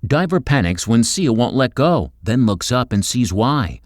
Diver panics when seal won't let go, then looks up and sees why.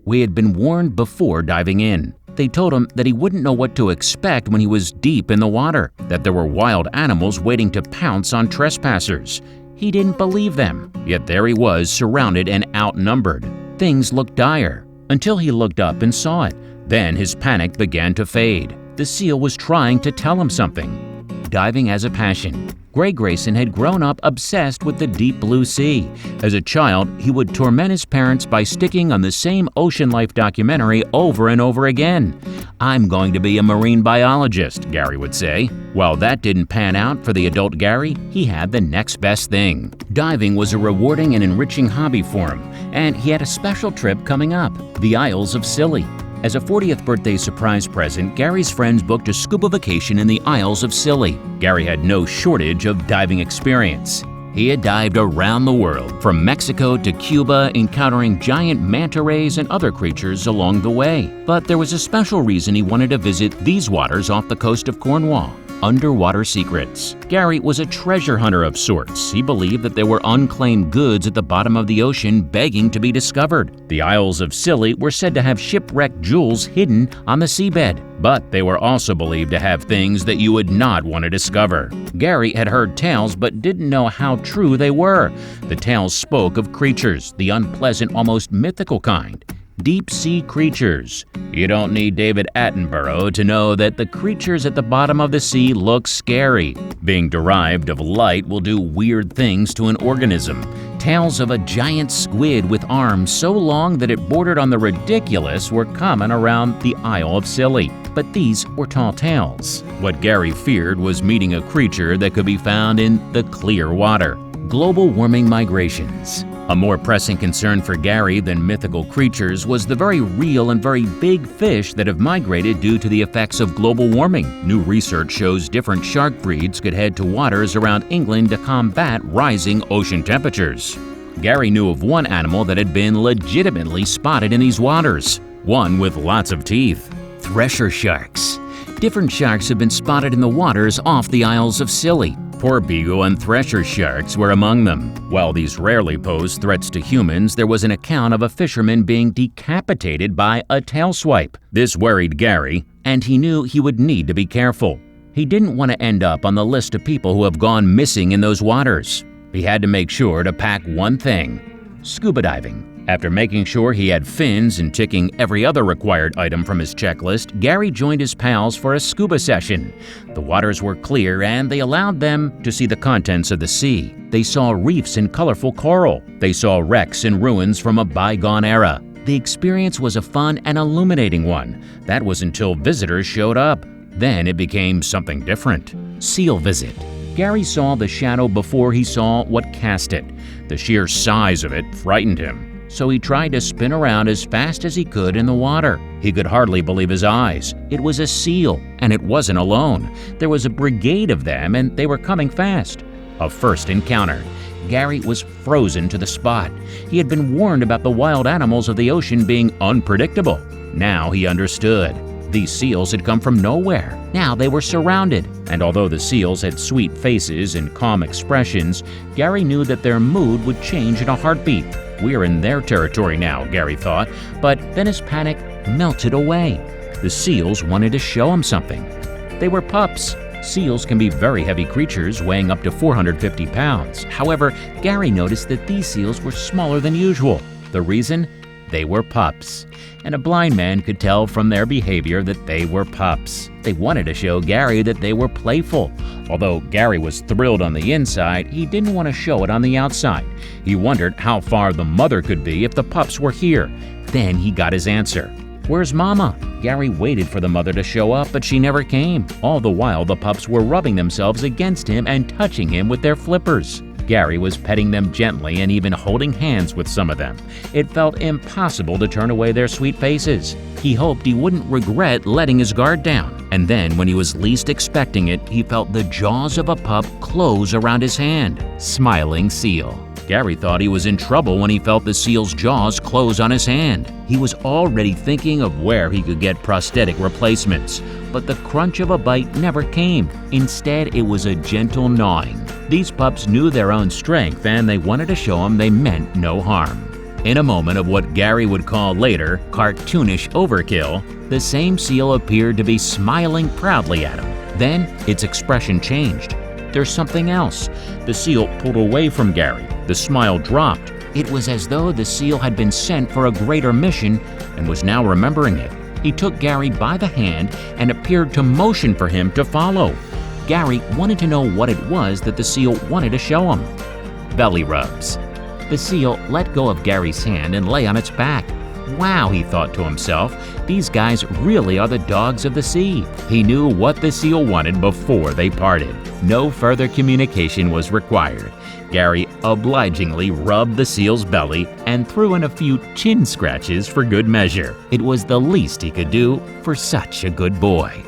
We had been warned before diving in. They told him that he wouldn't know what to expect when he was deep in the water, that there were wild animals waiting to pounce on trespassers. He didn't believe them, yet there he was, surrounded and outnumbered. Things looked dire, until he looked up and saw it. Then his panic began to fade. The seal was trying to tell him something. Diving as a passion. Gray Grayson had grown up obsessed with the deep blue sea. As a child, he would torment his parents by sticking on the same ocean life documentary over and over again. "I'm going to be a marine biologist," Gary would say. While that didn't pan out for the adult Gary, he had the next best thing. Diving was a rewarding and enriching hobby for him, and he had a special trip coming up, the Isles of Scilly. As a 40th birthday surprise present, Gary's friends booked a scuba vacation in the Isles of Scilly. Gary had no shortage of diving experience. He had dived around the world, from Mexico to Cuba, encountering giant manta rays and other creatures along the way. But there was a special reason he wanted to visit these waters off the coast of Cornwall. Underwater secrets. Gary was a treasure hunter of sorts. He believed that there were unclaimed goods at the bottom of the ocean begging to be discovered. The Isles of Scilly were said to have shipwrecked jewels hidden on the seabed, but they were also believed to have things that you would not want to discover. Gary had heard tales but didn't know how true they were. The tales spoke of creatures, the unpleasant, almost mythical kind. Deep-sea creatures. You don't need David Attenborough to know that the creatures at the bottom of the sea look scary. Being derived of light will do weird things to an organism. Tales of a giant squid with arms so long that it bordered on the ridiculous were common around the Isle of Scilly. But these were tall tales. What Gary feared was meeting a creature that could be found in the clear water. Global warming migrations. A more pressing concern for Gary than mythical creatures was the very real and very big fish that have migrated due to the effects of global warming. New research shows different shark breeds could head to waters around England to combat rising ocean temperatures. Gary knew of one animal that had been legitimately spotted in these waters, one with lots of teeth. Thresher sharks. Different sharks have been spotted in the waters off the Isles of Scilly. Porbeagle and thresher sharks were among them. While these rarely pose threats to humans, there was an account of a fisherman being decapitated by a tail swipe. This worried Gary, and he knew he would need to be careful. He didn't want to end up on the list of people who have gone missing in those waters. He had to make sure to pack one thing: scuba diving. After making sure he had fins and ticking every other required item from his checklist, Gary joined his pals for a scuba session. The waters were clear and they allowed them to see the contents of the sea. They saw reefs and colorful coral. They saw wrecks and ruins from a bygone era. The experience was a fun and illuminating one. That was until visitors showed up. Then it became something different. Seal visit. Gary saw the shadow before he saw what cast it. The sheer size of it frightened him. So he tried to spin around as fast as he could in the water. He could hardly believe his eyes. It was a seal, and it wasn't alone. There was a brigade of them, and they were coming fast. A first encounter. Gary was frozen to the spot. He had been warned about the wild animals of the ocean being unpredictable. Now he understood. These seals had come from nowhere. Now they were surrounded. And although the seals had sweet faces and calm expressions, Gary knew that their mood would change in a heartbeat. We're in their territory now, Gary thought, but then his panic melted away. The seals wanted to show him something. They were pups. Seals can be very heavy creatures, weighing up to 450 pounds. However, Gary noticed that these seals were smaller than usual. The reason? They were pups. And a blind man could tell from their behavior that they were pups. They wanted to show Gary that they were playful. Although Gary was thrilled on the inside, he didn't want to show it on the outside. He wondered how far the mother could be if the pups were here. Then he got his answer. "Where's Mama?" Gary waited for the mother to show up, but she never came. All the while, the pups were rubbing themselves against him and touching him with their flippers. Gary was petting them gently and even holding hands with some of them. It felt impossible to turn away their sweet faces. He hoped he wouldn't regret letting his guard down. And then, when he was least expecting it, he felt the jaws of a pup close around his hand. Smiling seal. Gary thought he was in trouble when he felt the seal's jaws close on his hand. He was already thinking of where he could get prosthetic replacements, but the crunch of a bite never came. Instead, it was a gentle gnawing. These pups knew their own strength, and they wanted to show him they meant no harm. In a moment of what Gary would call later cartoonish overkill, the same seal appeared to be smiling proudly at him. Then its expression changed. There's something else. The seal pulled away from Gary. The smile dropped. It was as though the seal had been sent for a greater mission and was now remembering it. He took Gary by the hand and appeared to motion for him to follow. Gary wanted to know what it was that the seal wanted to show him. Belly rubs. The seal let go of Gary's hand and lay on its back. Wow, he thought to himself, these guys really are the dogs of the sea. He knew what the seal wanted before they parted. No further communication was required. Gary obligingly rubbed the seal's belly and threw in a few chin scratches for good measure. It was the least he could do for such a good boy.